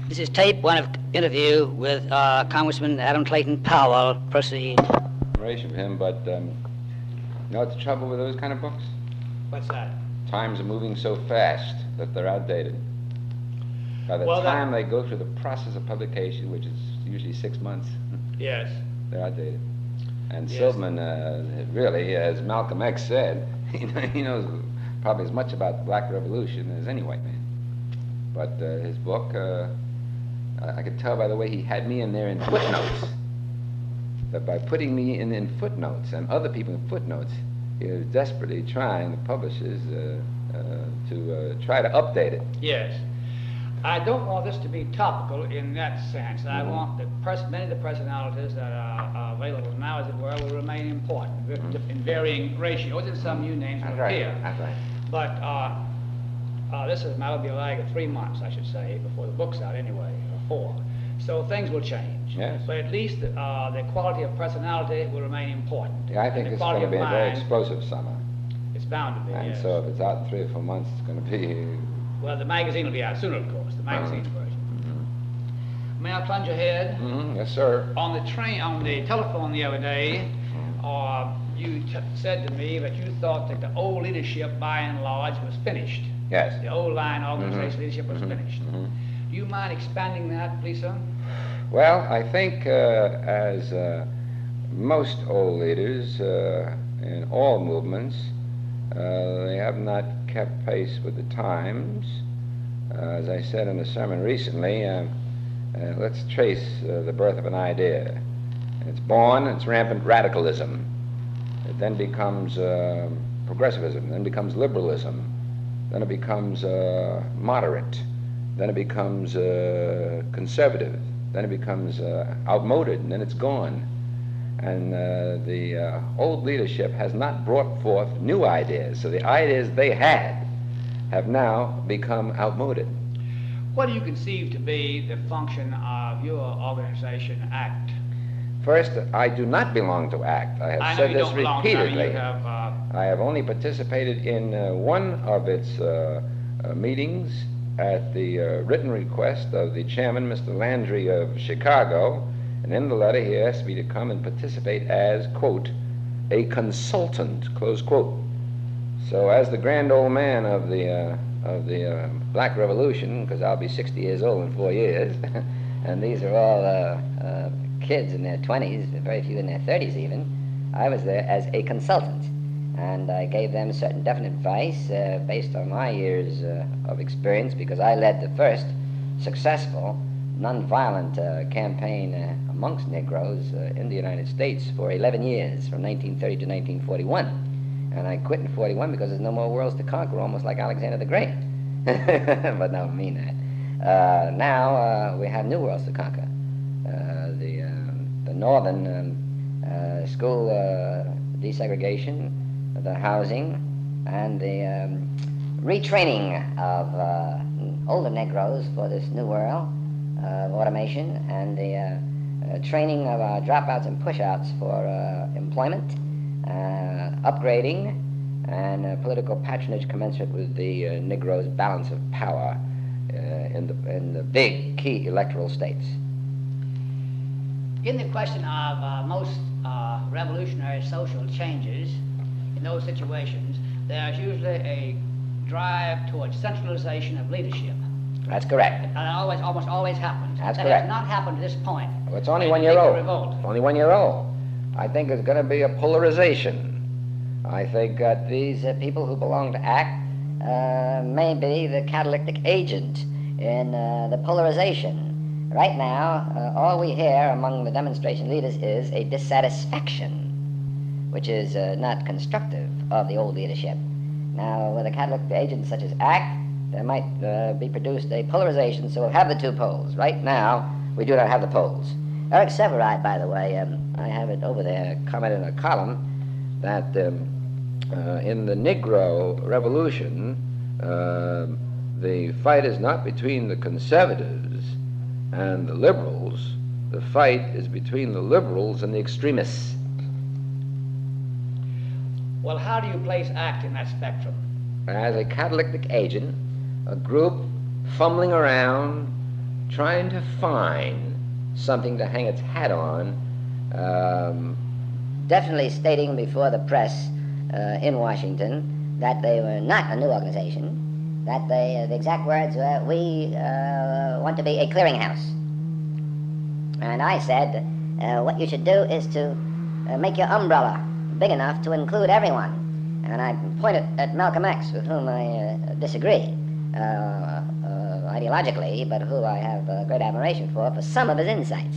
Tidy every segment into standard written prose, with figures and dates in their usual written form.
This is tape one of interview with Congressman Adam Clayton Powell. Proceed. Admiration of him, but you know what's the trouble with those kind of books? What's that? Times are moving so fast that they're outdated. By the time they go through the process of publication, which is usually 6 months, yes, they're outdated. And yes. Silverman, really, as Malcolm X said, he knows probably as much about the Black Revolution as any white man. But his book, I could tell by the way he had me in there in footnotes, that by putting me in footnotes and other people in footnotes, he was desperately trying, the publishers, to try to update it. Yes. I don't want this to be topical in that sense. I want many of the personalities that are available now, as it were, will remain important in varying ratios, and some new names will appear. That's right. But this is now will be a lag of 3 months, I should say, before the book's out anyway, or 4. So things will change. Yes. But at least the quality of personality will remain important. Yeah, I think it's going to be a very explosive summer. It's bound to be, And yes. so if it's out in 3 or 4 months, it's going to be... Well, the magazine will be out sooner, of course, the magazine version. May I plunge ahead? Yes, sir. On the telephone the other day, you said to me that you thought that the old leadership, by and large, was finished. Yes. The old line organization leadership was finished. Do you mind expanding that, please, sir? Well, I think as most old leaders in all movements, they have not kept pace with the times. As I said in a sermon recently, let's trace the birth of an idea. It's born, it's rampant radicalism. It then becomes progressivism, then becomes liberalism, then it becomes moderate, then it becomes conservative, then it becomes outmoded, and then it's gone. And the old leadership has not brought forth new ideas, so the ideas they had have now become outmoded. What do you conceive to be the function of your organization, ACT? First, I do not belong to ACT. I have said this repeatedly. I have only participated in one of its meetings at the written request of the chairman, Mr. Landry of Chicago, and in the letter he asked me to come and participate as, quote, a consultant, close quote. So as the grand old man of the Black Revolution, because I'll be 60 years old in 4 years, and these are all kids in their 20s, very few in their 30s even, I was there as a consultant. And I gave them certain definite advice based on my years of experience, because I led the first successful nonviolent campaign amongst Negroes in the United States for 11 years, from 1930 to 1941. And I quit in 41 because there's no more worlds to conquer, almost like Alexander the Great. But no, I mean that. Now we have new worlds to conquer. The northern school desegregation, the housing, and the retraining of older Negroes for this new world of automation, and the training of dropouts and pushouts for employment, upgrading, and political patronage commensurate with the Negro's balance of power in the big key electoral states. In the question of most revolutionary social changes, in those situations, there's usually a drive towards centralization of leadership. That's correct. And it almost always happens. That's that correct. has not happened to this point. Well, it's only 1 year old. Revolt. Only 1 year old. I think there's going to be a polarization. I think that these people who belong to ACT may be the catalytic agent in the polarization. Right now, all we hear among the demonstration leaders is a dissatisfaction, which is not constructive of the old leadership. Now, with a catalytic agent such as ACT, there might be produced a polarization, so we'll have the two poles. Right now, we do not have the poles. Eric Severide, by the way, I have it over there, commented in a column that in the Negro Revolution, the fight is not between the conservatives and the liberals. The fight is between the liberals and the extremists. Well, how do you place ACT in that spectrum? As a catalytic agent, a group fumbling around, trying to find something to hang its hat on, definitely stating before the press in Washington that they were not a new organization, that the exact words were, we want to be a clearinghouse. And I said, what you should do is to make your umbrella big enough to include everyone. And I pointed at Malcolm X, with whom I disagree ideologically, but who I have great admiration for some of his insights.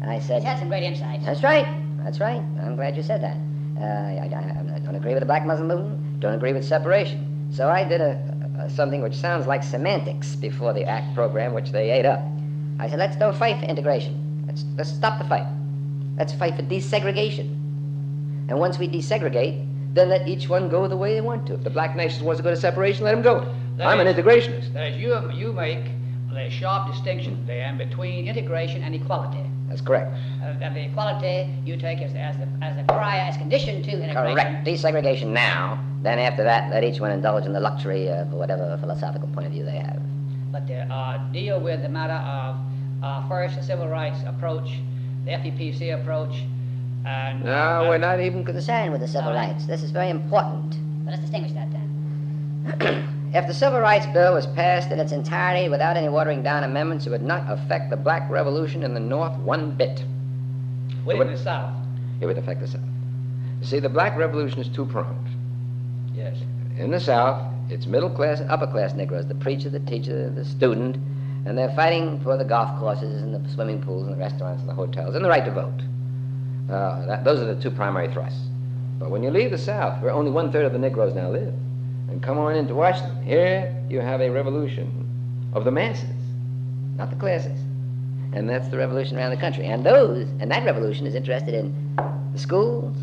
I said, he's had some great insights. That's right. I'm glad you said that. I don't agree with the black Muslim movement, don't agree with separation. So I did something which sounds like semantics before the ACT program, which they ate up. I said, let's don't fight for integration. Let's stop the fight. Let's fight for desegregation. And once we desegregate, then let each one go the way they want to. If the black nation wants to go to separation, let them go. I'm an integrationist. That is, you make a sharp distinction then between integration and equality. That's correct. And the equality you take as the prior, as condition to integration. Correct. Desegregation now. Then after that, let each one indulge in the luxury of whatever philosophical point of view they have. But deal with the matter of first the civil rights approach, the FEPC approach, and no, we're not even concerned with the civil rights. This is very important. Well, let's distinguish that then. If the Civil Rights Bill was passed in its entirety without any watering down amendments, it would not affect the black revolution in the North one bit. What in the South? It would affect the South. You see, the black revolution is two-pronged. Yes. In the South, it's middle-class and upper-class Negroes, the preacher, the teacher, the student, and they're fighting for the golf courses and the swimming pools and the restaurants and the hotels and the right to vote. Those are the two primary thrusts. But when you leave the South, where only one-third of the Negroes now live, and come on into Washington, here you have a revolution of the masses, not the classes. And that's the revolution around the country. And that revolution is interested in the schools,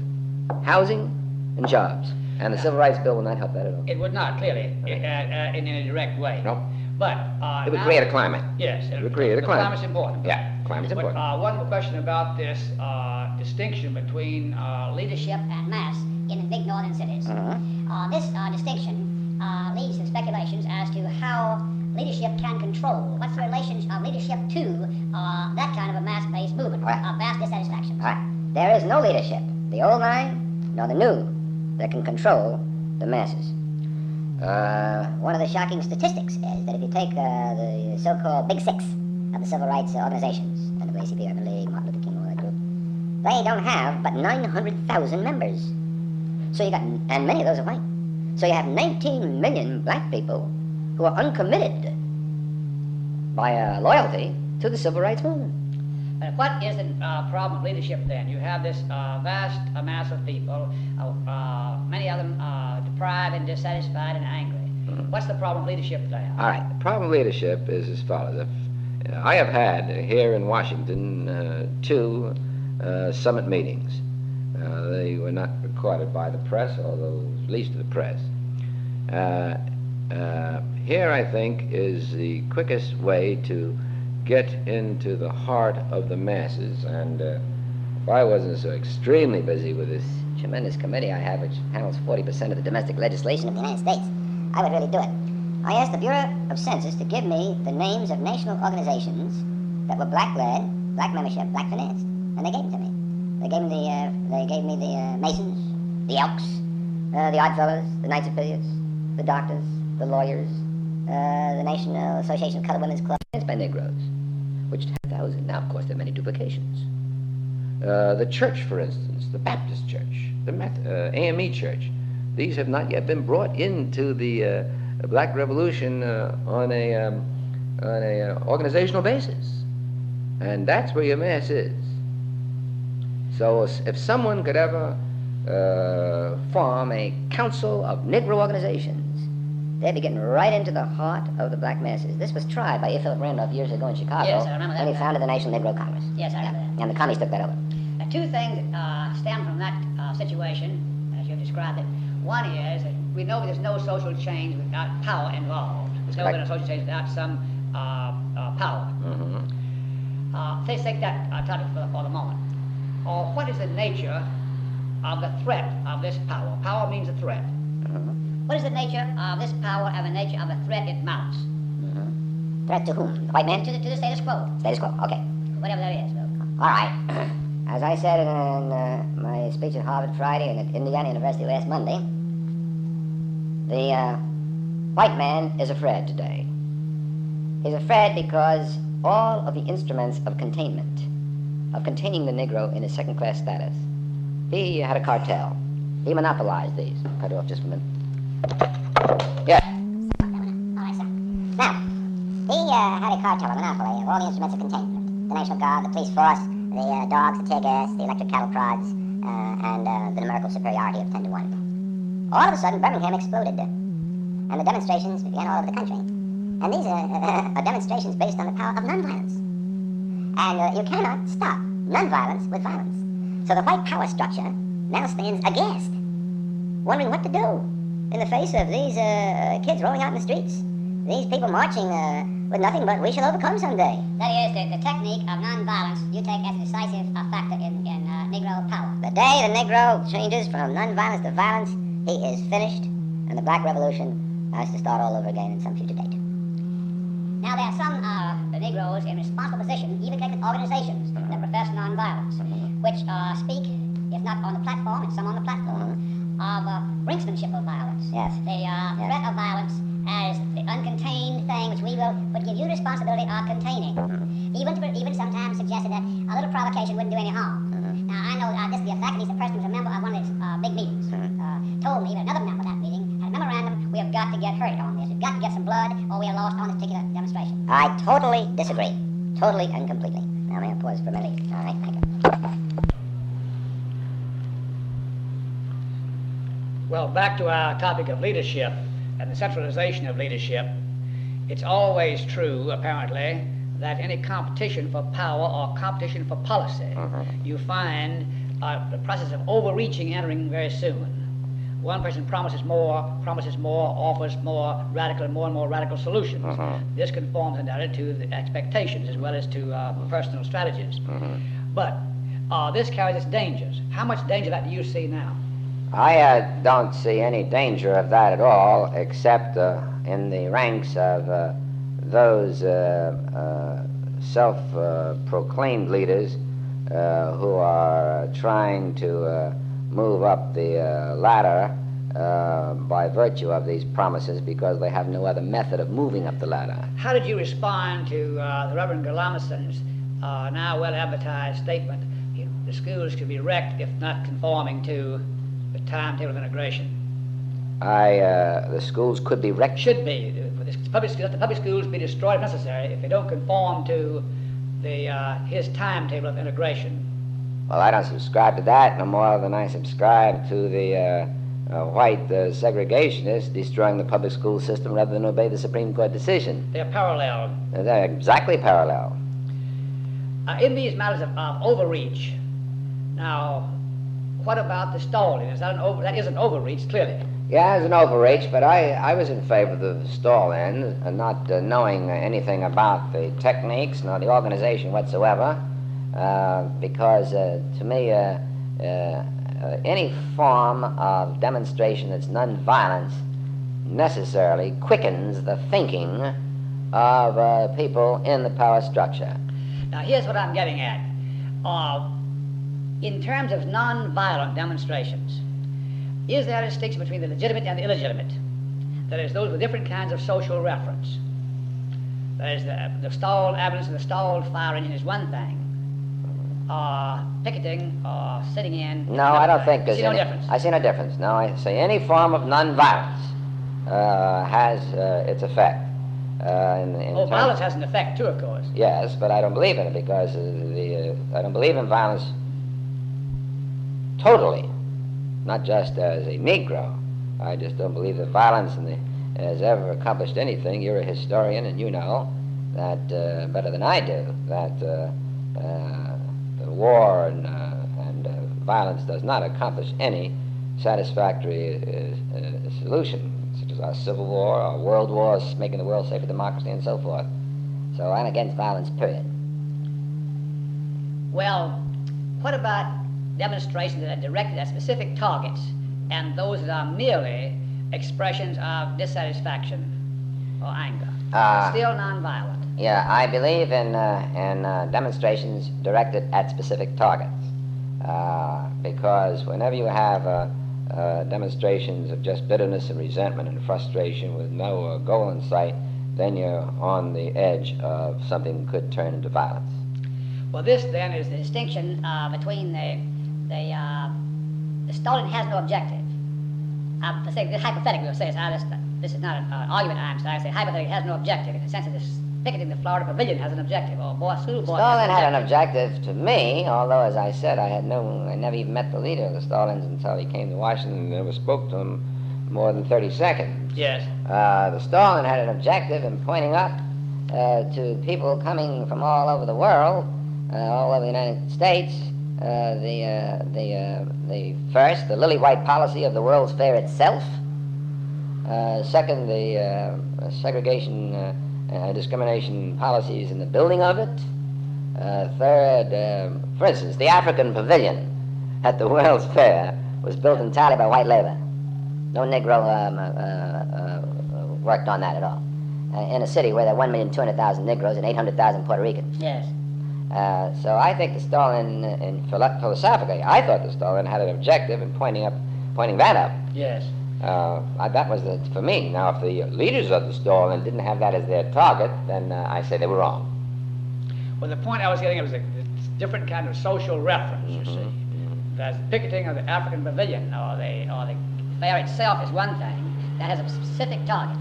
housing, and jobs. And the Civil Rights Bill will not help that at all. It would not, clearly, in a direct way. No. But it would create a climate. Yes. It would create a climate. Climate's important. Yeah, climate's important. One more question about this distinction between leadership and mass in the big northern cities. This distinction leads to speculations as to how leadership can control. What's the relations of leadership to that kind of a mass-based movement of mass dissatisfaction? There is no leadership, the old line nor the new, that can control the masses. One of the shocking statistics is that if you take the so-called Big Six of the civil rights organizations, NAACP, Urban League, Martin Luther King, all that group, they don't have but 900,000 members. So you got, and many of those are white. So you have 19 million black people who are uncommitted by loyalty to the civil rights movement. What is the problem with leadership then? You have this vast mass of people, many of them deprived and dissatisfied and angry. What's the problem with leadership there? All right, the problem with leadership is as follows. I have had here in Washington 2 summit meetings. They were not recorded by the press, although least of the press. Here, I think, is the quickest way to get into the heart of the masses. And if I wasn't so extremely busy with this tremendous committee I have, which handles 40% of the domestic legislation of the United States, I would really do it. I asked the Bureau of Census to give me the names of national organizations that were black-led, black membership, black-financed, and they gave them to me. They gave me the Masons, the Elks, the Oddfellows, the Knights of Pythias, the doctors, the lawyers, the National Association of Colored Women's Club, by Negroes, which 10,000. Now, of course, there are many duplications. The church, for instance, the Baptist Church, the AME Church, these have not yet been brought into the Black Revolution on a organizational basis, and that's where your mass is. So, if someone could ever form a council of Negro organizations, they'd be getting right into the heart of the black masses. This was tried by A. Philip Randolph years ago in Chicago. Yes, I remember that. And he founded the National Negro Congress. Yes, I remember that. And the commies took that over. Two things stem from that situation, as you've described it. One is that we know there's no social change without power involved. There's no social change without some power. Let's take that topic for the moment. What is the nature of the threat of this power. Power means a threat. What is the nature of this power and the nature of the threat it mounts? Threat to whom? The white man? To the status quo. Status quo, okay. Whatever that is. All right. As I said in my speech at Harvard Friday and at Indiana University last Monday, the white man is afraid today. He's afraid because all of the instruments of containment, of containing the Negro in his second-class status, he had a cartel. He monopolized these. Cut it off just a minute. Yeah. All right, sir. Now, he had a cartel, a monopoly of all the instruments of containment. The National Guard, the police force, the dogs, the tear gas, the electric cattle prods, and the numerical superiority of 10 to 1. All of a sudden, Birmingham exploded, and the demonstrations began all over the country. And these are demonstrations based on the power of nonviolence. And you cannot stop nonviolence with violence. So the white power structure now stands aghast, wondering what to do in the face of these kids rolling out in the streets. These people marching with nothing but "we shall overcome someday." That is, the technique of nonviolence you take as a decisive factor in Negro power. The day the Negro changes from nonviolence to violence, he is finished, and the Black Revolution has to start all over again in some future date. Now, there are some Negroes in responsible positions, even connected organizations, that profess nonviolence, which speak, if not on the platform, and some on the platform, of brinksmanship of violence. Yes. The threat of violence as the uncontained thing which we would give you the responsibility of containing. Even sometimes suggested that a little provocation wouldn't do any harm. Now, I know the faculty, the person who's a member of one of these big meetings, told me that another member of that meeting had a memorandum: we have got to get hurt on this. We've got to get some blood, or we are lost on this particular demonstration. I totally disagree. Totally and completely. Now, may I pause for a minute? All right, thank you. Well, back to our topic of leadership and the centralization of leadership. It's always true, apparently, that any competition for power or competition for policy, you find the process of overreaching entering very soon. One person promises more, offers more radical and more radical solutions. This conforms entirely to the expectations as well as to personal strategies. But this carries its dangers. How much danger of that do you see now? I don't see any danger of that at all, except in the ranks of those self-proclaimed leaders who are trying to move up the ladder by virtue of these promises because they have no other method of moving up the ladder. How did you respond to the Reverend Galamason's now well-advertised statement, the schools could be wrecked if not conforming to the timetable of integration? The schools could be wrecked? Should be. The public schools be destroyed if necessary if they don't conform to his timetable of integration. Well, I don't subscribe to that no more than I subscribe to the white segregationists destroying the public school system rather than obey the Supreme Court decision. They're parallel. They're exactly parallel. In these matters of overreach, now, what about the stalling? That is an overreach, clearly. Yeah, it's an overreach, but I was in favor of the stall end, not knowing anything about the techniques nor the organization whatsoever, because to me, any form of demonstration that's nonviolence necessarily quickens the thinking of people in the power structure. Now, here's what I'm getting at. In terms of nonviolent demonstrations, is there a distinction between the legitimate and the illegitimate? That is, those with different kinds of social reference. That is, the stalled ambulance and the stalled fire engine is one thing. Picketing or sitting in. No, I don't think there's any difference. I see no difference. No, I say any form of nonviolence has its effect. Violence has an effect too, of course. Yes, but I don't believe in it because I don't believe in violence totally, not just as a Negro. I just don't believe that violence has ever accomplished anything. You're a historian, and you know that better than I do, that the war and violence does not accomplish any satisfactory solution, such as our Civil War, our World Wars, making the world safer democracy, and so forth. So I'm against violence, period. Well, what about demonstrations that are directed at specific targets and those that are merely expressions of dissatisfaction or anger. Still nonviolent. Yeah, I believe in demonstrations directed at specific targets. Because whenever you have demonstrations of just bitterness and resentment and frustration with no goal in sight, then you're on the edge of something could turn into violence. Well, this then is the distinction between the stolen has no objective. To say this hypothetically, we'll say this is not an argument I'm saying. I say hypothetically has no objective in the sense that this picketing the Florida Pavilion has an objective, or school board. Stalin had an objective to me, although, as I said, I never even met the leader of the Stalins until he came to Washington and never spoke to him more than 30 seconds. Yes. The Stalin had an objective in pointing out to people coming from all over the world, all over the United States, the lily white policy of the World's Fair itself. Second, the segregation discrimination policies in the building of it. Third, for instance, the African Pavilion at the World's Fair was built entirely by white labor. No Negro worked on that at all. In a city where there are 1,200,000 Negroes and 800,000 Puerto Ricans. Yes. So I think the Stalin, philosophically, I thought the Stalin had an objective in pointing that up. Yes. That was for me. Now, if the leaders of the Stalin didn't have that as their target, then I say they were wrong. Well, the point I was getting at was a different kind of social reference, you see. The picketing of the African Pavilion or the fair itself is one thing that has a specific target.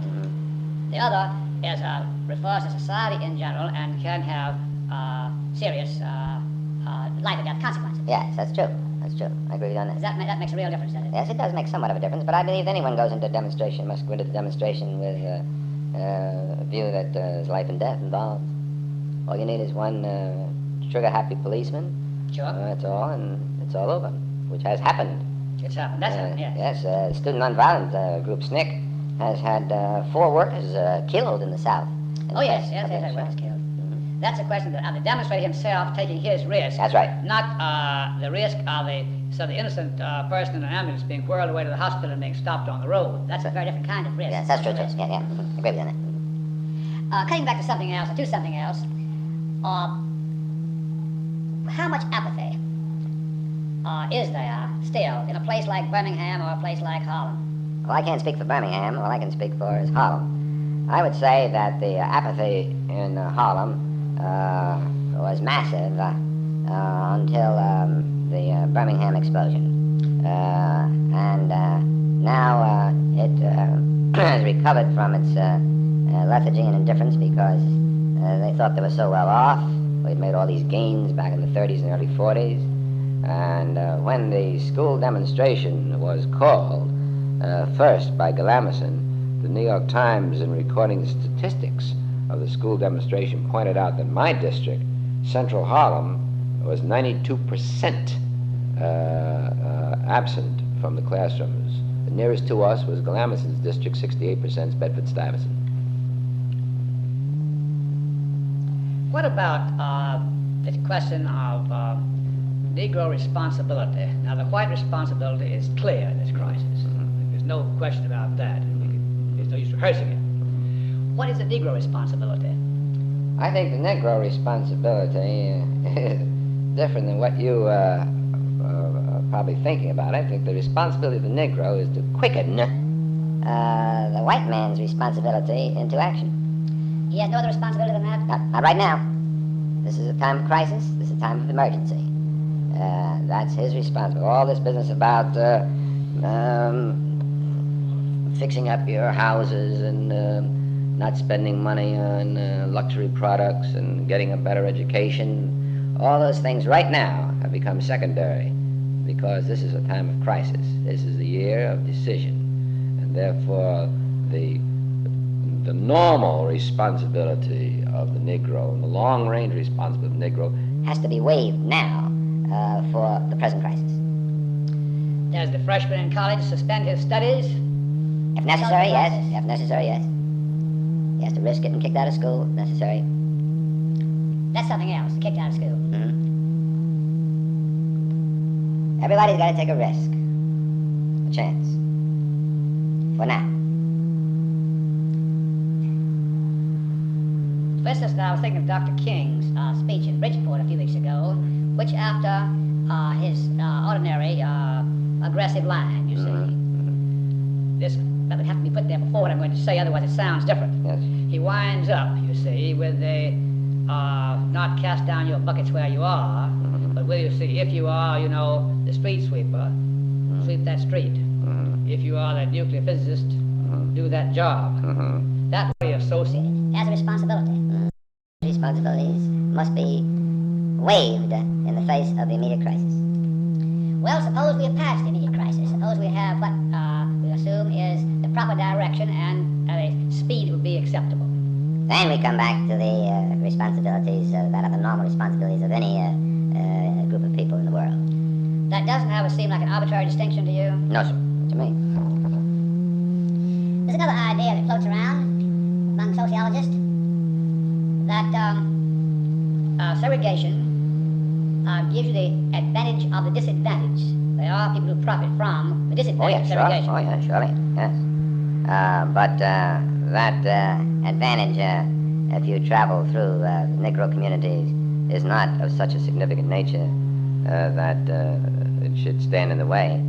The other is refers to society in general and can have serious life and death consequences. Yes, that's true. That's true. I agree with you on that. That makes a real difference, doesn't it? Yes, it does make somewhat of a difference, but I believe anyone goes into a demonstration must go into the demonstration with a view that there's life and death involved. All you need is one trigger-happy policeman. Sure. That's all, and it's all over, which has happened. It's happened. That's happened, yes. Yes, Student Nonviolent Group SNCC has had 4 workers killed in the South. Oh, yes, workers killed. That's a question of the demonstrator himself taking his risk. That's right. Not the risk of the innocent person in an ambulance being whirled away to the hospital and being stopped on the road. That's a very different kind of risk. Yes, that's true, too. Yeah. I agree with you on that. Cutting back to something else, or to something else, how much apathy is there still in a place like Birmingham or a place like Harlem? Well, I can't speak for Birmingham. All I can speak for is Harlem. I would say that the apathy in Harlem was massive until the Birmingham explosion. And now it has recovered from its lethargy and indifference because they thought they were so well off. We'd made all these gains back in the 30s and early 40s. And when the school demonstration was called first by Galamison, the New York Times, in recording the statistics of the school demonstration, pointed out that my district, Central Harlem, was 92% absent from the classrooms. The nearest to us was Galamison's district, 68%, Bedford-Stuyvesant. What about the question of Negro responsibility? Now, the white responsibility is clear in this crisis. There's no question about that. There's no use rehearsing it. What is the Negro responsibility? I think the Negro responsibility is different than what you are probably thinking about. I think the responsibility of the Negro is to quicken the white man's responsibility into action. He has no other responsibility than that? Not right now. This is a time of crisis. This is a time of emergency. That's his responsibility. All this business about fixing up your houses and not spending money on luxury products and getting a better education, all those things right now have become secondary because this is a time of crisis. This is the year of decision. And therefore, the normal responsibility of the Negro and the long-range responsibility of the Negro has to be waived now for the present crisis. Does the freshman in college suspend his studies? If necessary, yes. If necessary, yes. He has to risk getting kicked out of school, if necessary. That's something else, kicked out of school. Everybody's got to take a risk, a chance, for now. For instance, I was thinking of Dr. King's speech in Bridgeport a few weeks ago, which after his ordinary aggressive line, you see. This that would have to be put there before what I'm going to say, otherwise it sounds different. Yes. He winds up, you see, with the not cast down your buckets where you are, but where you see, if you are, you know, the street sweeper, sweep that street. If you are the nuclear physicist, do that job. That way associated has a responsibility. Responsibilities must be waived in the face of the immediate crisis. Well, suppose we have passed the immediate crisis. Suppose we have what we assume is the proper direction and at a speed that would be acceptable. Then we come back to the responsibilities that are the normal responsibilities of any group of people in the world. That doesn't seem like an arbitrary distinction to you? No, sir. What do you mean? There's another idea that floats around among sociologists that segregation gives you the advantage of the disadvantage. There are people who profit from the disadvantage of segregation. Oh, yeah, surely, yes. But that advantage, if you travel through Negro communities, is not of such a significant nature that it should stand in the way.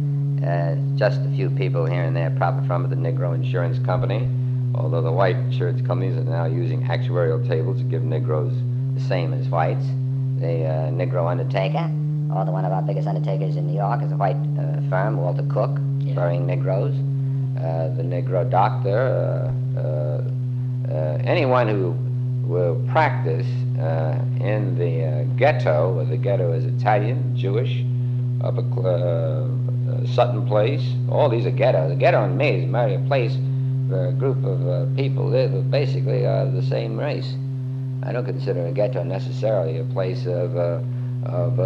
Just a few people here and there profit from it, the Negro Insurance Company, although the white insurance companies are now using actuarial tables to give Negroes the same as whites. The Negro Undertaker, although one of our biggest undertakers in New York is a white firm, Walter Cook, burying Negroes. The Negro Doctor, anyone who will practice in the ghetto, where the ghetto is Italian, Jewish, Sutton Place, all these are ghettos. The ghetto in me is merely a place where a group of people live who basically are the same race. I don't consider a ghetto necessarily a place of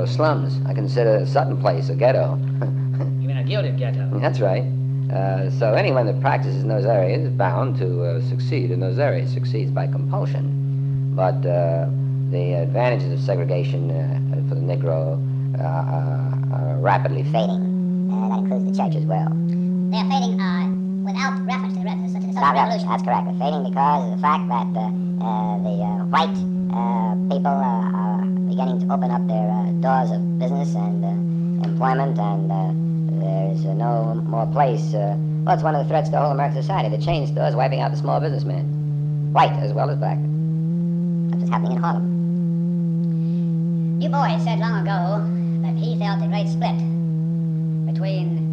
slums. I consider Sutton Place a ghetto. You mean a gilded ghetto? That's right. So anyone that practices in those areas is bound to succeed in those areas, succeeds by compulsion. But the advantages of segregation for the Negro are rapidly fading. That includes the church as well. They're fading without reference to the social revolution. That's correct. They're fading because of the fact that the white people are beginning to open up their doors of business and employment, and there's no more place. Well, it's one of the threats to the whole American society. The chain stores wiping out the small businessman, white as well as black. That's what's happening in Harlem. Du Bois said long ago that he felt a great split between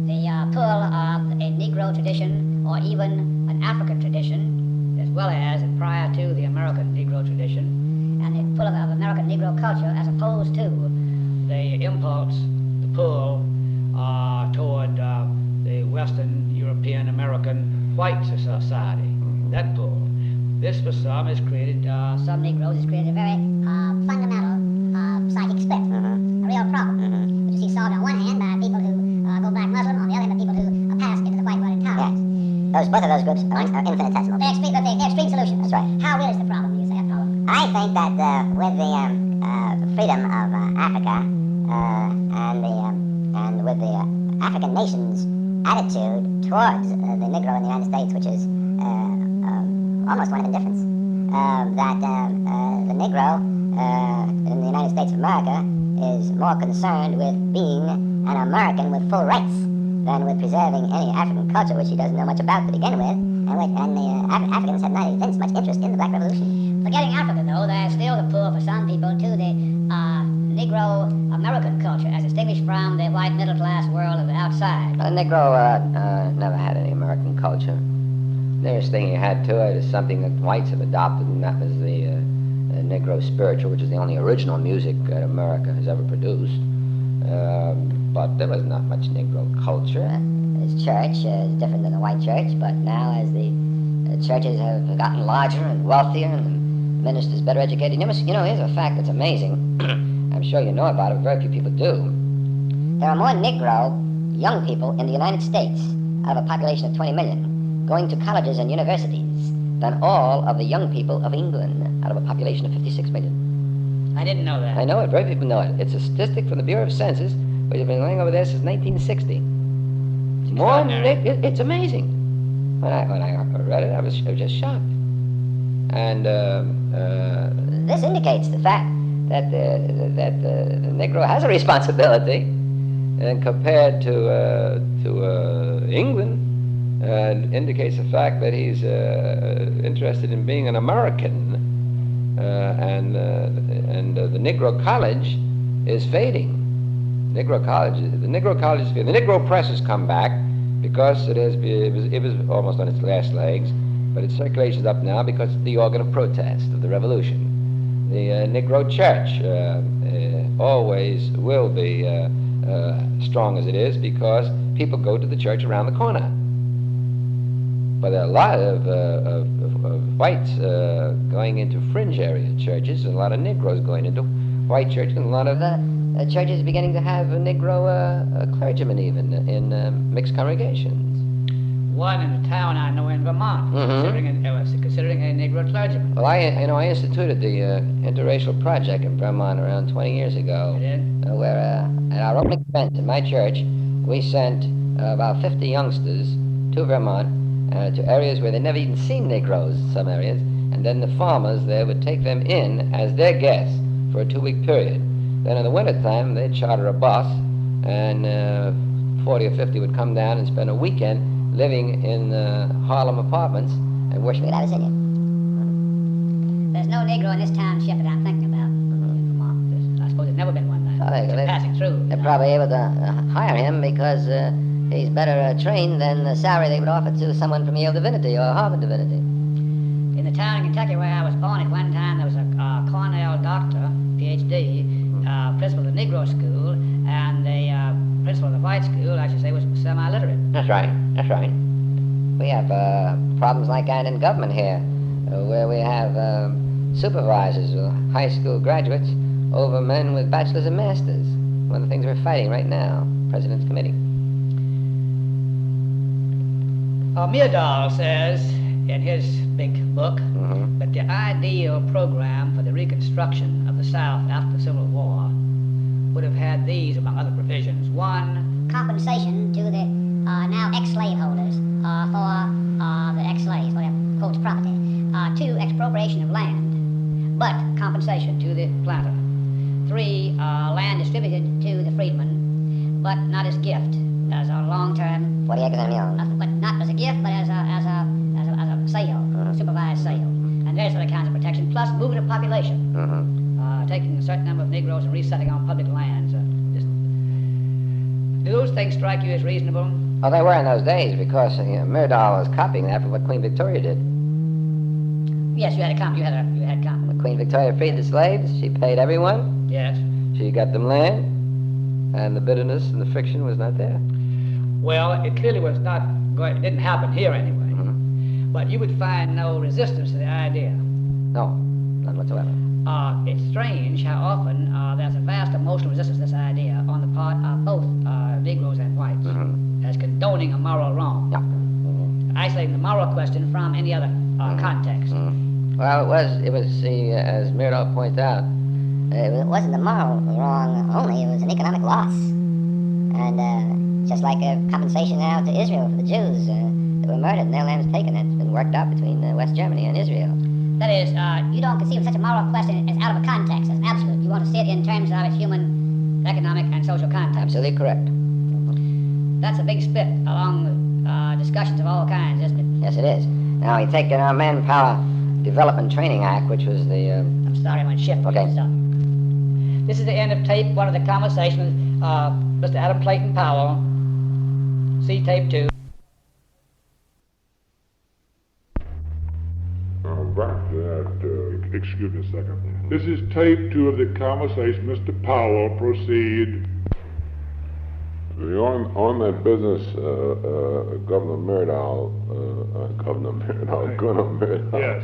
the pull of a Negro tradition or even an African tradition, as well as prior to the American Negro tradition, and the pull of American Negro culture as opposed to the impulse, the pull toward the Western European American white society. That pull. This for some has created, some Negroes has created a very fundamental psychic split, a real problem, which you see solved on one hand by people who go black Muslim, on the other hand by people who pass into the white world intolerance. Yes. Both of those groups are infinitesimal. They're extreme solutions. That's right. How real is the problem, you say, that problem? I think that with the freedom of Africa and with the African nation's attitude towards the Negro in the United States, which is almost one of indifference, that the Negro in the United States of America is more concerned with being an American with full rights than with preserving any African culture which he doesn't know much about to begin with, and the Africans have not evinced much interest in the Black Revolution. Forgetting Africa, though, there's still the pull for some people to the Negro American culture as distinguished from the white middle class world of the outside. The Negro never had any American culture. The nearest thing he had to it is something that whites have adopted, and that was the Negro spiritual, which is the only original music that America has ever produced. But there was not much Negro culture. His church is different than the white church, but now as the churches have gotten larger and wealthier and the ministers better educated, you know, here's a fact that's amazing. I'm sure you know about it, but very few people do. There are more Negro young people in the United States out of a population of 20 million going to colleges and universities than all of the young people of England out of a population of 56 million. I didn't know that. I know it. Very few people know it. It's a statistic from the Bureau of Census We've been laying over there since 1960. It's amazing. When I read it, I was just shocked. And this indicates the fact that the Negro has a responsibility, and compared to England, indicates the fact that he's interested in being an American, and the Negro College is fading. The Negro College is fading. The Negro press has come back because it was almost on its last legs, but its circulation is up now because it's the organ of protest of the revolution. The Negro Church always will be strong as it is because people go to the church around the corner. But there are a lot of whites going into fringe area churches, and a lot of Negroes going into white churches, and a lot of churches beginning to have Negro clergymen even in mixed congregations. One in a town I know in Vermont, considering a Negro clergyman. Well, I instituted the interracial project in Vermont around 20 years ago. You did? Where at our opening event in my church, we sent about 50 youngsters to Vermont, to areas where they'd never even seen Negroes, some areas, and then the farmers there would take them in as their guests for a 2-week period. Then in the wintertime, they'd charter a bus, and 40 or 50 would come down and spend a weekend living in Harlem apartments and worshiping at Abyssinia. There's no Negro in this township that I'm thinking about. Vermont. I suppose there's never been one there. Passing through. They're probably able to hire him because he's better trained than the salary they would offer to someone from Yale Divinity or Harvard Divinity. In the town in Kentucky where I was born, at one time there was a Cornell doctor, Ph.D., principal of the Negro school, and the principal of the white school, I should say, was semi-literate. That's right. We have problems like that in government here, where we have supervisors or high school graduates over men with bachelors and masters. One of the things we're fighting right now, President's Committee. Myrdal says in his big book that the ideal program for the reconstruction of the South after the Civil War would have had these, among other provisions. 1, compensation to the now ex-slave holders for the ex-slaves, whatever, quotes property. 2, expropriation of land, but compensation to the planter. 3, land distributed to the freedmen, but not as gift, as a long-term. 40 acres and a mule. But not as a gift, but as a sale, supervised sale. And there's other kinds of protection, plus moving of population. Taking a certain number of Negroes and resettling on public lands. Do those things strike you as reasonable? Oh, they were in those days because Myrdal was copying that from what Queen Victoria did. Yes, you had company. When Queen Victoria freed the slaves, she paid everyone. Yes. She got them land, and the bitterness and the friction was not there. Well, it clearly was not going. It didn't happen here anyway. But you would find no resistance to the idea. No, none whatsoever. It's strange how often there's a vast emotional resistance to this idea on the part of both Negroes and whites as condoning a moral wrong. Yeah. Isolating the moral question from any other context. Well, it was as Myrdal pointed out, it wasn't a moral wrong only, it was an economic loss. And just like compensation now to Israel for the Jews that were murdered and their land was taken, it's been worked out between West Germany and Israel. That is, you don't conceive of such a moral question as out of a context, as absolute. You want to see it in terms of its human, economic, and social context. Absolutely correct. That's a big split along discussions of all kinds, isn't it? Yes, it is. Now, we take our Manpower Development Training Act, which was the... I'm sorry, I went shift. Okay. This is the end of tape 1 of the conversation with Mr. Adam Clayton Powell. See tape 2. Back to that, excuse me a second. This is tape 2 of the conversation. Mr. Powell, proceed. On that business, Gunnar Myrdal Yes.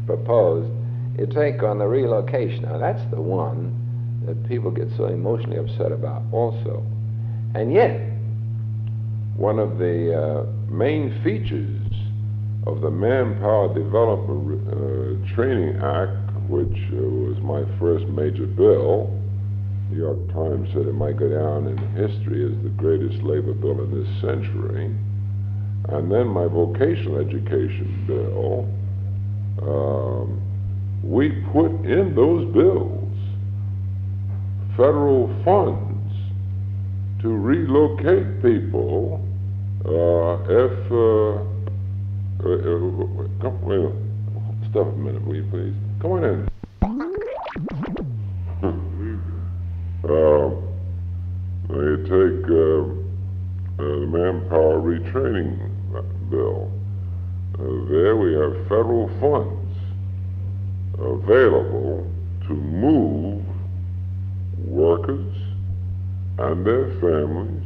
proposed, you take on the relocation. Now, that's the one that people get so emotionally upset about also. And yet, one of the main features of the Manpower Development Training Act, which was my first major bill, New York Times said it might go down in history as the greatest labor bill in this century. And then my vocational education bill, we put in those bills federal funds to relocate people wait, stop a minute, will you please? Come on in. You take the manpower retraining bill. There we have federal funds available to move workers and their families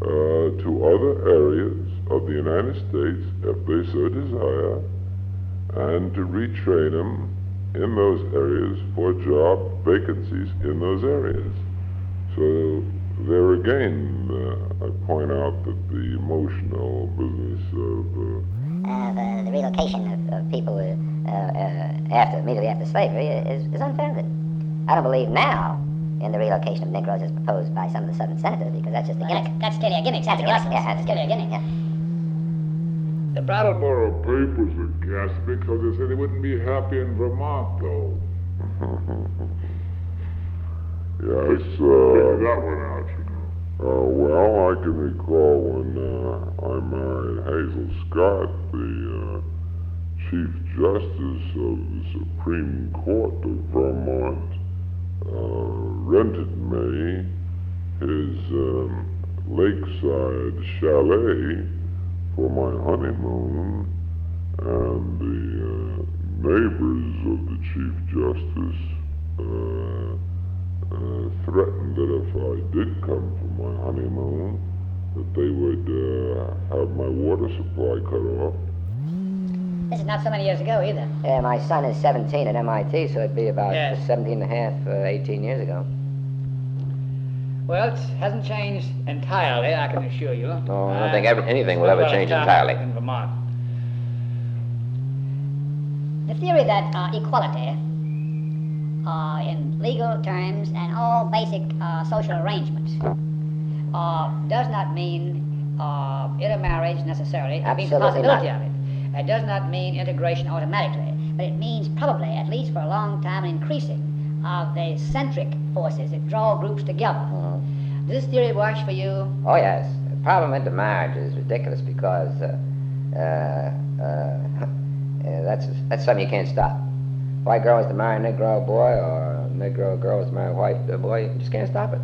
to other areas of the United States if they so desire, and to retrain them in those areas for job vacancies in those areas. So there again, I point out that the emotional business of the relocation of people immediately after slavery is unfounded. I don't believe now in the relocation of Negroes as proposed by some of the Southern senators, because that's just a gimmick. That's clearly a gimmick. That's clearly a gimmick. Yeah. The Brattleboro papers are gassed because they said they wouldn't be happy in Vermont, though. Yes, figure that one out, you know. Well, I can recall when I married Hazel Scott, the Chief Justice of the Supreme Court of Vermont rented me his lakeside chalet for my honeymoon, and the neighbors of the Chief Justice threatened that if I did come for my honeymoon, that they would have my water supply cut off. This is not so many years ago either. Yeah, my son is 17 at MIT, so it'd be about Yes. 17 and a half, 18 years ago. Well, it hasn't changed entirely, I can assure you. No, I don't think anything will ever change entirely. In Vermont. The theory that equality in legal terms and all basic social arrangements Does not mean intermarriage necessarily. It means the Absolutely possibility not. of it. It does not mean integration automatically, but it means probably, at least for a long time, an increasing of the centric forces that draw groups together. Mm-hmm. Does this theory work for you? Oh, yes. The problem with the marriage is ridiculous because that's something you can't stop. White girl is to marry a Negro boy, or a Negro girl is to marry a white boy. You just can't stop it.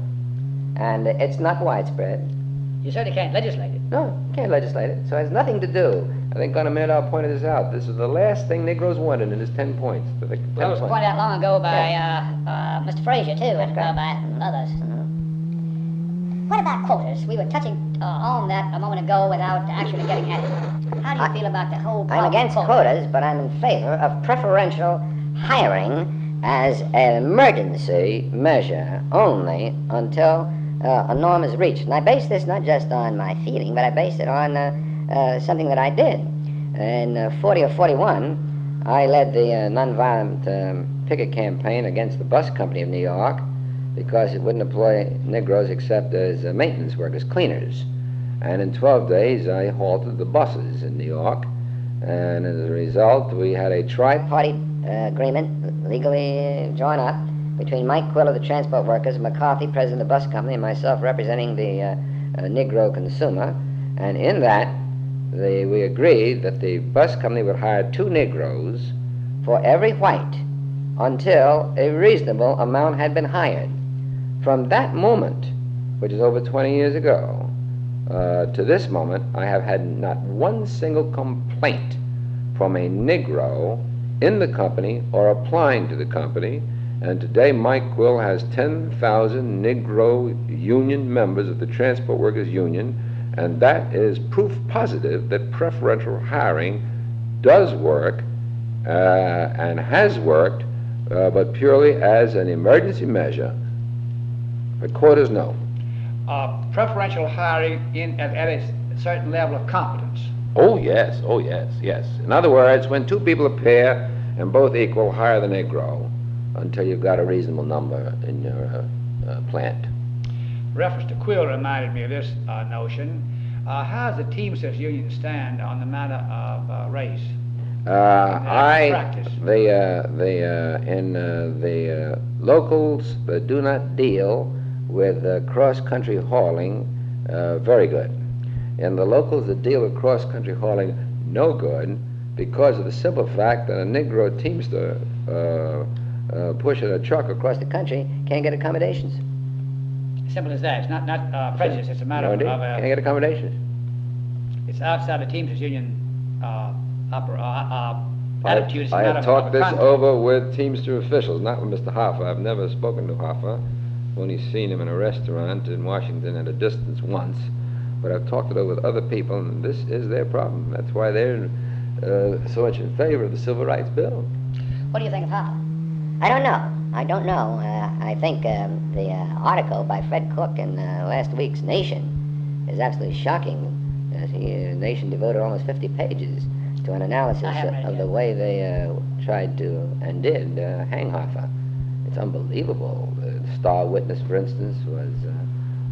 And it's not widespread. You certainly can't legislate it. No, you can't legislate it. So it has nothing to do. I think Gunnar Myrdal pointed this out. This is the last thing Negroes wanted in his 10 points. That was pointed out long ago by Mr. Frazier, too, and right. by others. What about quotas? We were touching on that a moment ago without actually getting at it. How do you feel about the whole problem? I'm against quotas, but I'm in favor of preferential hiring as an emergency measure only until a norm is reached. And I base this not just on my feeling, but I base it on something that I did. In 40 or 41, I led the nonviolent picket campaign against the bus company of New York because it wouldn't employ Negroes except as maintenance workers, cleaners. And in 12 days, I halted the buses in New York. And as a result, we had a tri-party agreement legally drawn up between Mike Quill of the transport workers, McCarthy, president of the bus company, and myself representing the Negro consumer. And in that, we agreed that the bus company would hire 2 Negroes for every white until a reasonable amount had been hired. From that moment, which is over 20 years ago, to this moment, I have had not one single complaint from a Negro in the company or applying to the company. And today, Mike Quill has 10,000 Negro union members of the Transport Workers Union, and that is proof positive that preferential hiring does work and has worked, but purely as an emergency measure. But quotas, no. Preferential hiring at a certain level of competence. Oh, yes, oh, yes, yes. In other words, when 2 people appear and both equal, hire the Negro. until you've got a reasonable number in your plant. Reference to Quill reminded me of this notion. How does the Teamsters Union stand on the matter of race? In the locals that do not deal with cross-country hauling, very good. In the locals that deal with cross-country hauling, no good, because of the simple fact that a Negro Teamster pushing a truck across the country can't get accommodations. Simple as that. It's not prejudice. It's a matter of can't get accommodations. It's outside the Teamsters Union attitude. I have talked this over with Teamster officials, not with Mr. Hoffa. I've never spoken to Hoffa. I've only seen him in a restaurant in Washington at a distance once. But I've talked it over with other people, and this is their problem. That's why they're so much in favor of the Civil Rights Bill. What do you think of Hoffa? I don't know. I think the article by Fred Cook in last week's Nation is absolutely shocking. The Nation devoted almost 50 pages to an analysis of the way they tried to and did hang Hoffa. It's unbelievable. The Star Witness, for instance, was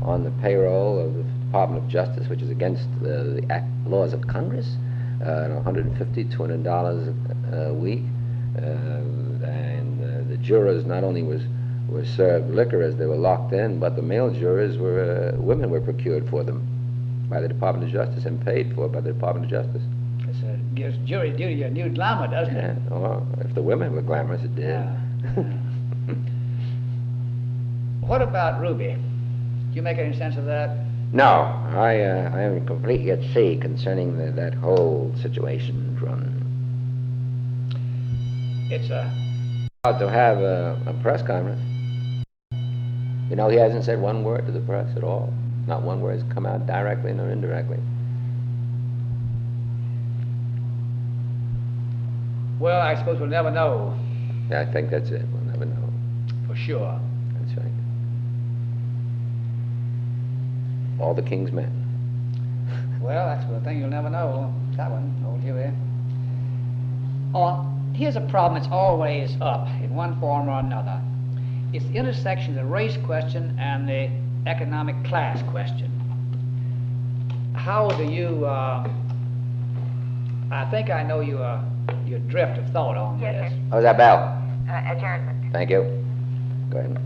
on the payroll of the Department of Justice, which is against the laws of Congress, $150, $200 a week. And the jurors not only were served liquor as they were locked in, but the male jurors women were procured for them by the Department of Justice and paid for by the Department of Justice. It gives jury duty a new glamour, doesn't it? Yeah. Well, if the women were glamorous, it did. Yeah. What about Ruby? Do you make any sense of that? No, I am completely at sea concerning that whole situation from... It's to have a press conference. You know, he hasn't said one word to the press at all. Not one word has come out directly nor indirectly. Well, I suppose we'll never know. Yeah, I think that's it. We'll never know. For sure. That's right. All the king's men. Well, that's one thing you'll never know. That one, old Huey. Oh, here's a problem that's always up in one form or another. It's the intersection of the race question and the economic class question. How do you, I think I know your drift of thought on this. How's that bell? Adjournment. Thank you. Go ahead.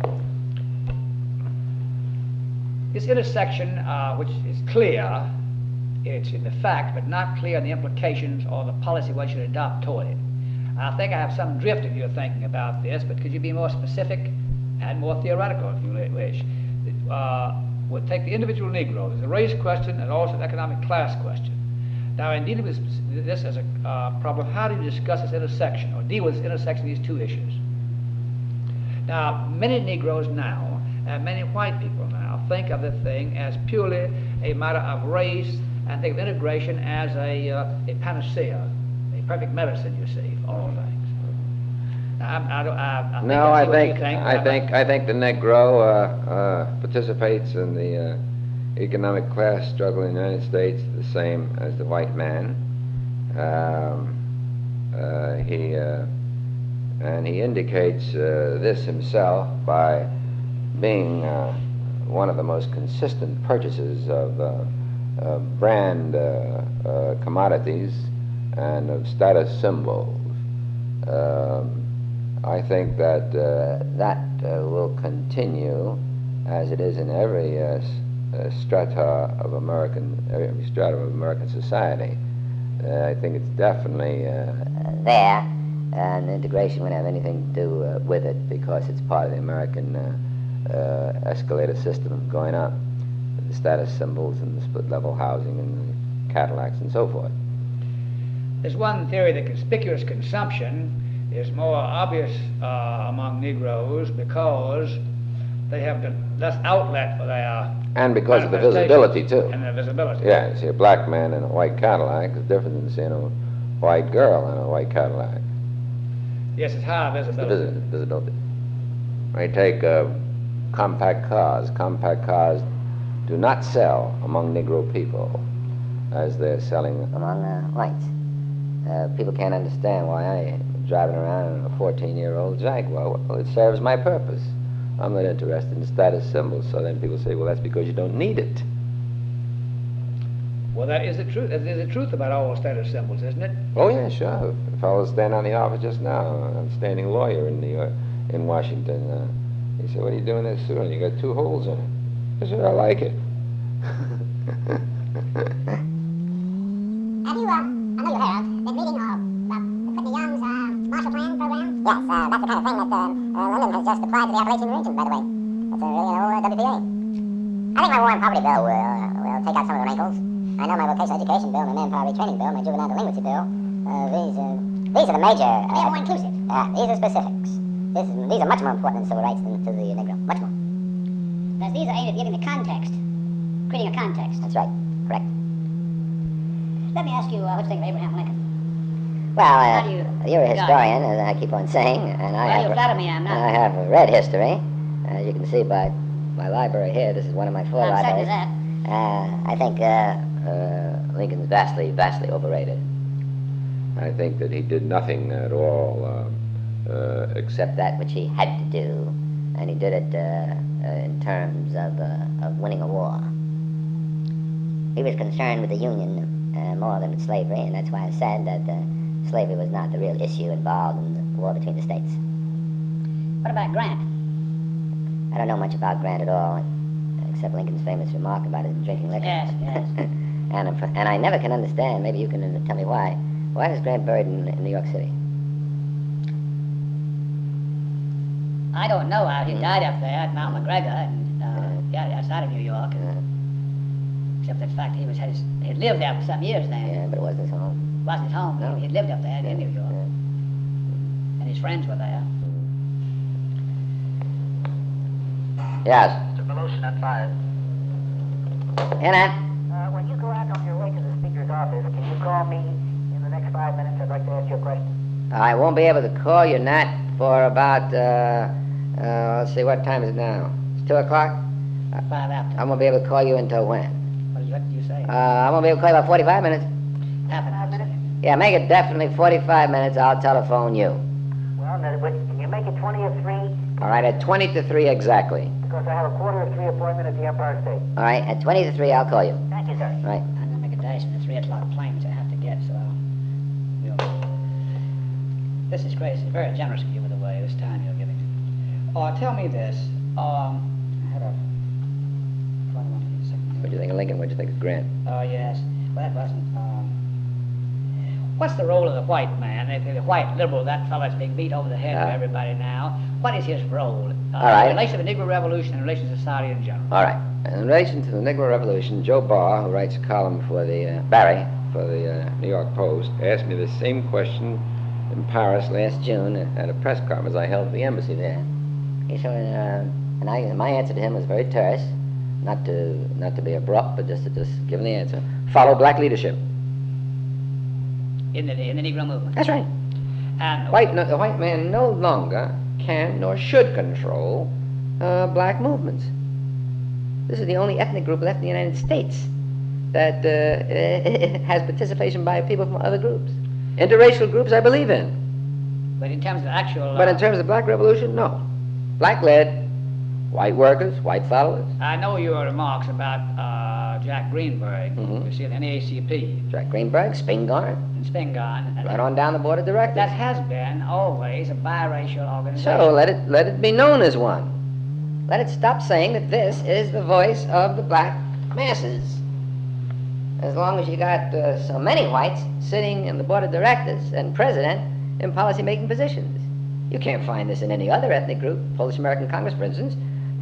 This intersection, which is clear, it's in the fact, but not clear in the implications or the policy one should adopt toward it. I think I have some drift of your thinking about this, but could you be more specific and more theoretical, if you wish? We'll take the individual Negro. There's a race question and also an economic class question. Now, in dealing with this as a problem, how do you discuss this intersection, or deal with this intersection of these two issues? Now, many Negroes now, and many white people now, think of the thing as purely a matter of race, and think of integration as a panacea, a perfect medicine, you see, for all things. Now, I think the Negro participates in the economic class struggle in the United States the same as the white man. He indicates this himself by being one of the most consistent purchasers of brand commodities and of status symbols. I think that that will continue as it is in every strata of American society. I think it's definitely there, and integration wouldn't have anything to do with it because it's part of the American escalator system going up, the status symbols and the split-level housing and the Cadillacs and so forth. There's one theory that conspicuous consumption is more obvious among Negroes because they have less outlet for their... And because of the visibility, too. And the visibility. Yeah, you see a black man in a white Cadillac is different than seeing a white girl in a white Cadillac. Yes, it's high visibility. It's the visibility. I take compact cars. Compact cars do not sell among Negro people as they're selling among whites. People can't understand why I driving around in a 14-year-old Jaguar. Well, it serves my purpose. I'm not interested in status symbols. So then people say, well, that's because you don't need it. Well, that is the truth. There's the truth about all status symbols, isn't it? Oh, yeah, sure. The fellow standing on the office just now, an outstanding lawyer in New York, in Washington, he said, what are you doing this suit? You got 2 holes in it. I said, I like it. Have you, I know you heard of, been reading Whitney Young's Marshall Plan program? Yes, that's the kind of thing that Lyndon has just applied to the Appalachian region, by the way. That's really an old WPA. I think my War and Poverty bill will take out some of the wrinkles. I know my vocational education bill, my manpower retraining bill, my juvenile delinquency bill. These are the major... They are more inclusive. These are specifics. These are much more important in civil rights than to the Negro. Much more. Because these are aimed at giving the context, creating a context. That's right. Correct. Let me ask you, what do you think of Abraham Lincoln? Well, you're a historian, as I keep on saying, and you flatter me, I'm not. I have read history. As you can see by my library here, this is one of my 4 libraries. I'm certain of that. I think Lincoln's vastly overrated. I think that he did nothing at all Except that which he had to do, and he did it in terms of winning a war. He was concerned with the Union more than with slavery, and that's why I said that slavery was not the real issue involved in the war between the states. What about Grant? I don't know much about Grant at all, except Lincoln's famous remark about his drinking liquor. Yes, yes. and I never can understand, maybe you can tell me why is Grant buried in New York City? I don't know how he died up there at Mount McGregor, and outside of New York. Except the fact he had lived there for some years now. Yeah, but it wasn't his home. It wasn't his home. No. He'd lived up there in New York. And his friends were there. Yes. Mr. Belushi at 5. Anna? When you go out on your way to the Speaker's office, can you call me in the next 5 minutes? I'd like to ask you a question. I won't be able to call you, Nat, for about, let's see, what time is it now? It's 2 o'clock? 5 after. I won't be able to call you until when? What do you say? I won't be able to call you about 45 minutes. Half an hour. Yeah, make it definitely 45 minutes. I'll telephone you. Well, can you make it 20 or 3? All right, at 20 to 3 exactly. Because I have a quarter of 3 appointment at the Empire State. All right, at 20 to 3, I'll call you. Thank you, sir. All right. I'm going to make a dash in the 3 o'clock plane, which I have to get, so this is great. It's very generous of you, by the way, this time you're giving. Tell me this. I had a... What do you think of Lincoln? What do you think of Grant? Oh, yes. Well, that wasn't... What's the role of the white man, the white liberal, that fellow's being beat over the head by everybody now? What is his role? All right. In relation to the Negro Revolution and in relation to society in general? All right. In relation to the Negro Revolution, Joe Barr, who writes a column for Barry, for the New York Post, asked me the same question in Paris last June at a press conference I held at the embassy there. He said, and my answer to him was very terse, not to be abrupt, but just give him the answer. Follow black leadership. In the Negro movement? That's right. And The white man no longer can nor should control black movements. This is the only ethnic group left in the United States that has participation by people from other groups. Interracial groups I believe in. But in terms of actual... But in terms of the black revolution, no. Black-led, white workers, white followers. I know your remarks about Jack Greenberg, you see, the NAACP. Jack Greenberg, Spingarn, And Spingarn. right on down the board of directors. That has been always a biracial organization. So let it be known as one. Let it stop saying that this is the voice of the black masses. As long as you got so many whites sitting in the board of directors and president in policy-making positions. You can't find this in any other ethnic group. Polish American Congress, for instance.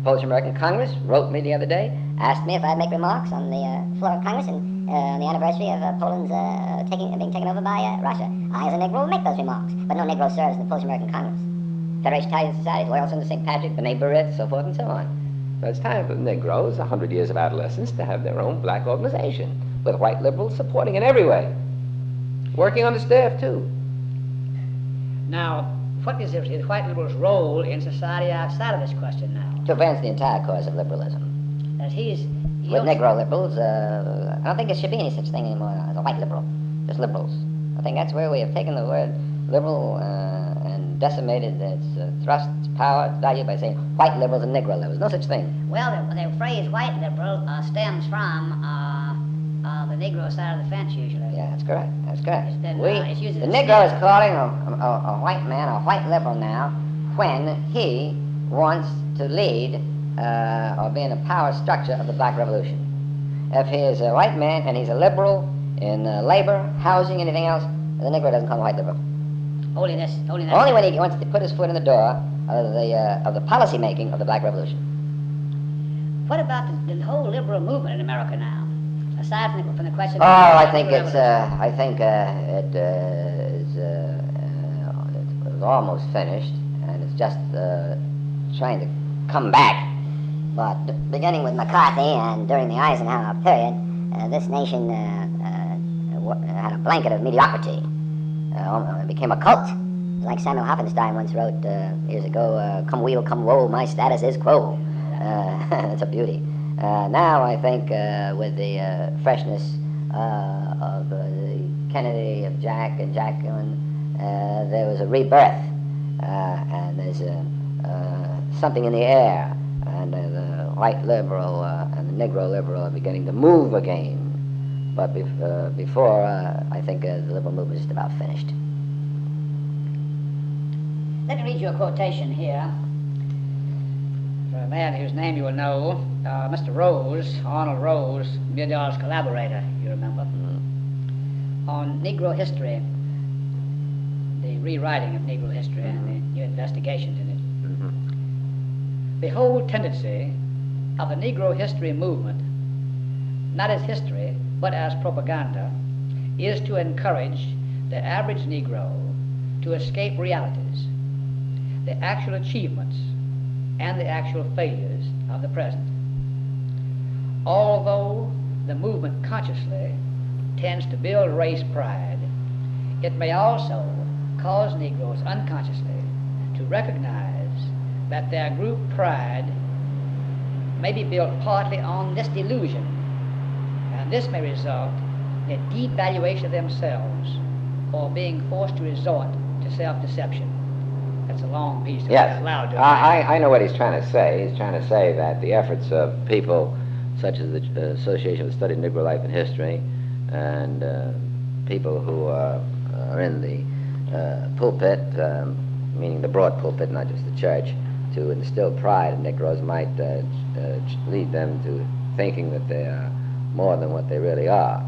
Polish American Congress wrote me the other day, Asked me if I'd make remarks on the floor of Congress and on the anniversary of Poland's being taken over by Russia. I, as a Negro, will make those remarks, but no Negro serves in the Polish American Congress. Federation Italian Society, Loyal Sons of St. Patrick, B'nai B'rith, so forth and so on. but it's time for the Negroes, 100 years of adolescence, to have their own black organization, with white liberals supporting in every way. Working on the staff, too. Now, what is the white liberal's role in society outside of this question now? To advance the entire cause of liberalism. As With Negro liberals, I don't think there should be any such thing anymore as a white liberal. Just liberals. I think that's where we have taken the word liberal and decimated its thrust, its power, its value by saying white liberals and Negro liberals. No such thing. Well, the phrase white liberal stems from the Negro side of the fence, usually. Yeah, that's correct. That's correct. It's used The as a Negro is sneer. calling a white man a white liberal now when he wants to lead or be in the power structure of the black revolution. If he is a white man and he's a liberal in labor, housing, anything else, the Negro doesn't call him a white liberal. Only Only when he wants to put his foot in the door of the policy making of the black revolution. What about the whole liberal movement in America now? Aside from the question. Oh, of I think the it's. revolution. I think it was almost finished, and it's just trying to come back. But beginning with McCarthy and during the Eisenhower period, this nation had a blanket of mediocrity. It became a cult. Like Samuel Hoffenstein once wrote years ago, come wheel, come woe, my status is quo. It's a beauty. Now I think with the freshness of the Kennedy, of Jack and Jacqueline, there was a rebirth, and there's something in the air, and the white liberal and the Negro liberal are beginning to move again. But before, I think the liberal movement is just about finished. Let me read you a quotation here from a man whose name you will know, Mr. Rose, Arnold Rose, Muir's collaborator, you remember, on Negro history, the rewriting of Negro history and the new investigations in it. The whole tendency of the Negro history movement, not as history, but as propaganda, is to encourage the average Negro to escape realities, the actual achievements and the actual failures of the present. Although the movement consciously tends to build race pride, it may also cause Negroes unconsciously to recognize that their group pride may be built partly on this delusion, and this may result in a devaluation of themselves or being forced to resort to self-deception. That's a long piece. Yes, loud. I know what he's trying to say. He's trying to say that the efforts of people such as the Association for the Study of Negro Life and History and people who are in the pulpit, meaning the broad pulpit, not just the church, to instill pride in Negroes might lead them to thinking that they are more than what they really are.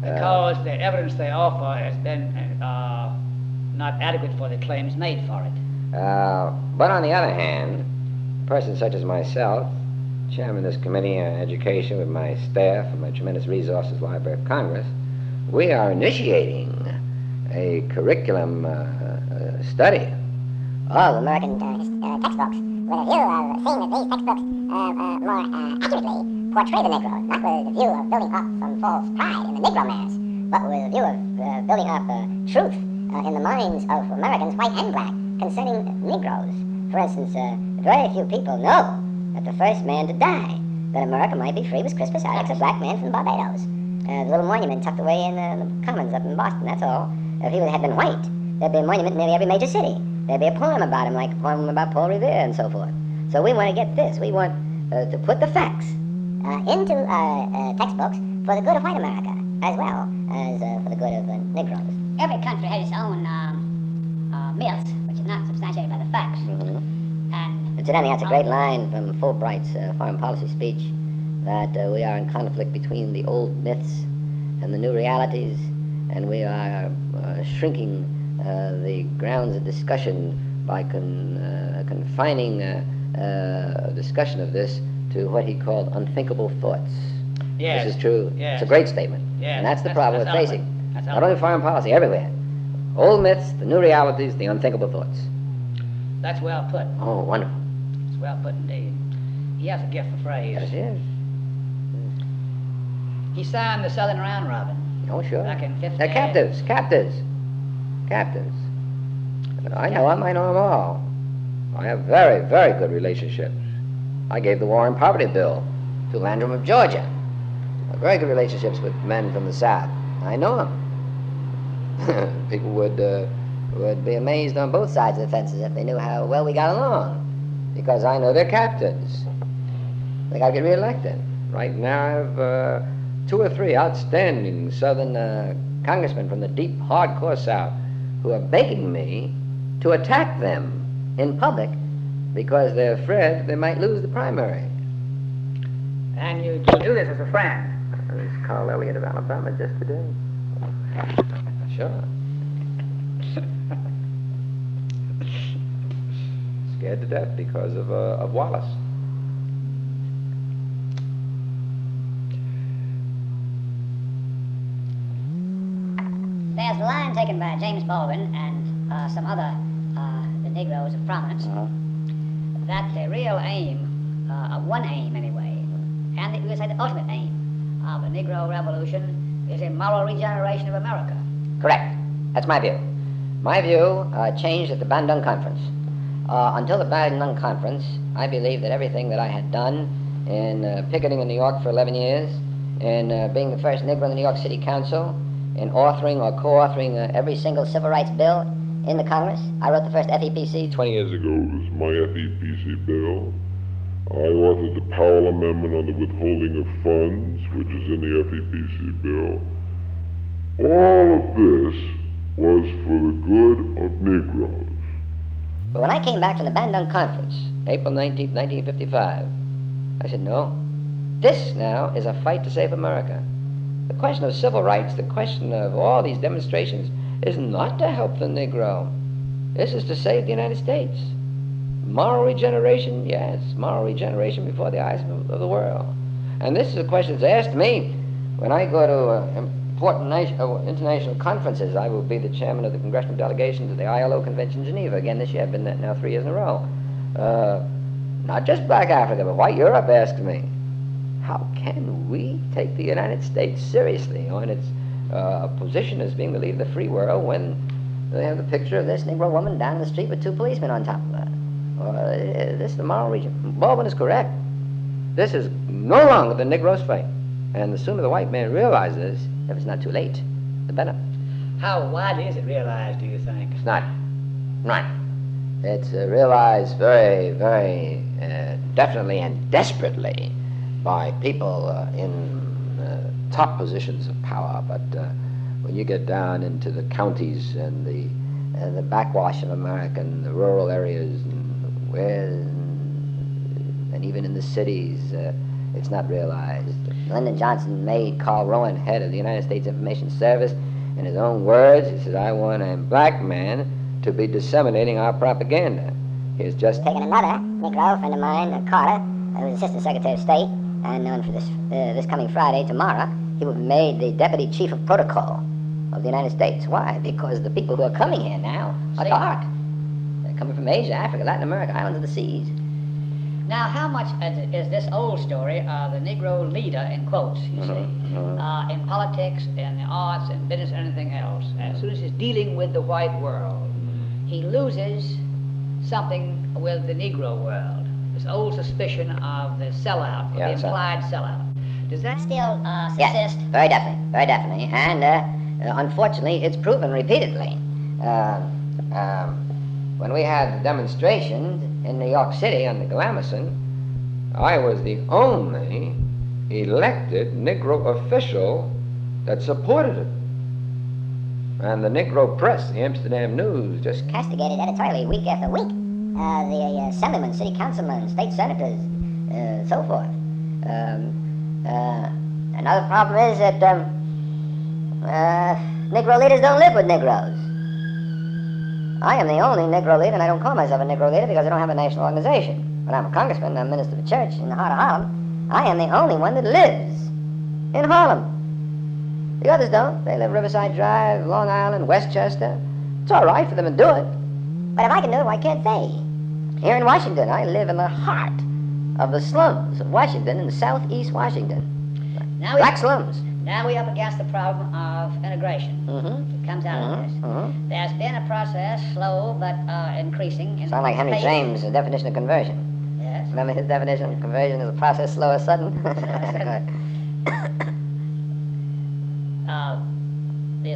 Because the evidence they offer has been not adequate for the claims made for it. But on the other hand, a person such as myself, chairman of this committee on education with my staff and my tremendous resources, Library of Congress, we are initiating a curriculum study of American textbooks with a view of seeing that these textbooks more accurately portray the Negro, not with the view of building up some false pride in the Negro mass, but with a view of building up truth in the minds of Americans, white and black, concerning Negroes. For instance, very few people know that the first man to die, that America might be free, was Crispus Attucks, a black man from Barbados. The little monument tucked away in the Commons up in Boston, that's all. If he had been white, there'd be a monument in nearly every major city. There'd be a poem about him, like a poem about Paul Revere and so forth. So we want to get this. We want to put the facts into textbooks for the good of white America, as well as for the good of Negroes. Every country has its own myths, which is not substantiated by the facts. And incidentally, that's a great line from Fulbright's foreign policy speech, that we are in conflict between the old myths and the new realities, and we are shrinking the grounds of discussion by confining discussion of this to what he called unthinkable thoughts. Yes. This is true. Yes. It's a great statement. Yes. And that's the problem we're facing. That's Not only foreign policy, everywhere. Old myths, the new realities, the unthinkable thoughts. That's well put. Oh, wonderful. It's well put indeed. He has a gift for phrase. Yes, yes. He signed the Southern Round Robin. Oh, sure. Back in 50. They're captives. I know them all. I have very, very good relationships. I gave the War and Poverty Bill to Landrum of Georgia. Very good relationships with men from the South. I know them. People would would be amazed on both sides of the fences if they knew how well we got along, because I know they're captains. They got to get reelected. Right now, I have 2 or 3 outstanding Southern congressmen from the deep, hardcore South who are begging me to attack them in public because they're afraid they might lose the primary. And you do this as a friend? There's Carl Elliott of Alabama just today. Sure. Scared to death because of Wallace. There's a line taken by James Baldwin and some other Negroes of prominence that the real aim, one aim anyway, and we would say the ultimate aim of the Negro Revolution is a moral regeneration of America. Correct. That's my view. My view changed at the Bandung Conference. Until the Bandung Conference, I believed that everything that I had done in picketing in New York for 11 years, in being the first Negro in the New York City Council, in authoring or co-authoring every single civil rights bill in the Congress. I wrote the first FEPC. 20 years ago, it was my FEPC bill. I authored the Powell Amendment on the withholding of funds, which is in the FEPC bill. All of this was for the good of Negroes. But when I came back from the Bandung Conference, April 19th, 1955, I said, no, this now is a fight to save America. The question of civil rights, the question of all these demonstrations, is not to help the Negro. This is to save the United States. Moral regeneration, yes, moral regeneration before the eyes of the world. And this is a question that's asked me when I go to important international conferences. I will be the chairman of the congressional delegation to the ILO Convention in Geneva. Again, this year I've been there now 3 years in a row. Not just Black Africa, but white Europe asked me, how can we take the United States seriously on its position as being the leader of the free world when they have the picture of this Negro woman down the street with 2 policemen on top of her? This is the moral region. Baldwin is correct. This is no longer the Negro's fight. And the sooner the white man realizes, if it's not too late, the better. How widely is it realized, do you think? It's not. Right. It's realized very, very definitely and desperately by people in top positions of power. But when you get down into the counties and the backwash of America and the rural areas and even in the cities, it's not realized. Lyndon Johnson made Carl Rowan head of the United States Information Service. In his own words, he said, I want a black man to be disseminating our propaganda. He's just taken another Negro friend of mine, Carter, who's Assistant Secretary of State, and known for this coming Friday, tomorrow, he will be made the Deputy Chief of Protocol of the United States. Why? Because the people who are coming here now are dark. They're coming from Asia, Africa, Latin America, islands of the seas. Now, how much is this old story of the Negro leader, in quotes, you see, in politics, in the arts, in business, and anything else? As soon as he's dealing with the white world, he loses something with the Negro world. This old suspicion of the sellout, the implied sellout. Does that still subsist? Yes, very definitely. And unfortunately, it's proven repeatedly. When we had the demonstrations in New York City on the Glamoson, I was the only elected Negro official that supported it. And the Negro press, the Amsterdam News, just castigated editorially week after week. The assemblymen, city councilmen, state senators, so forth. Another problem is that Negro leaders don't live with Negroes. I am the only Negro leader, and I don't call myself a Negro leader because I don't have a national organization. When I'm a congressman, I'm a minister of the church in the heart of Harlem. I am the only one that lives in Harlem. The others don't. They live Riverside Drive, Long Island, Westchester. It's all right for them to do it. But if I can do it, why can't they? Here in Washington, I live in the heart of the slums of Washington, in southeast Washington. Black slums. Now we're up against the problem of integration. It comes out of this. There's been a process, slow but increasing. Sound like Henry James' definition of conversion. Yes. Remember his definition of conversion is a process slow or sudden? The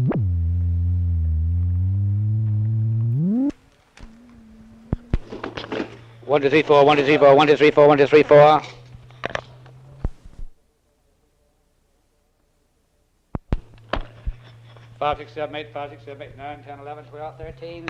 1, 2, 3, 4, 1, 2, 3, 4, 1, 2, 3, 4, 1, 2, 3, 4. Five, 6, 7, 8, 5, 6, 7, 8, 9, 10, 11, 12, 13.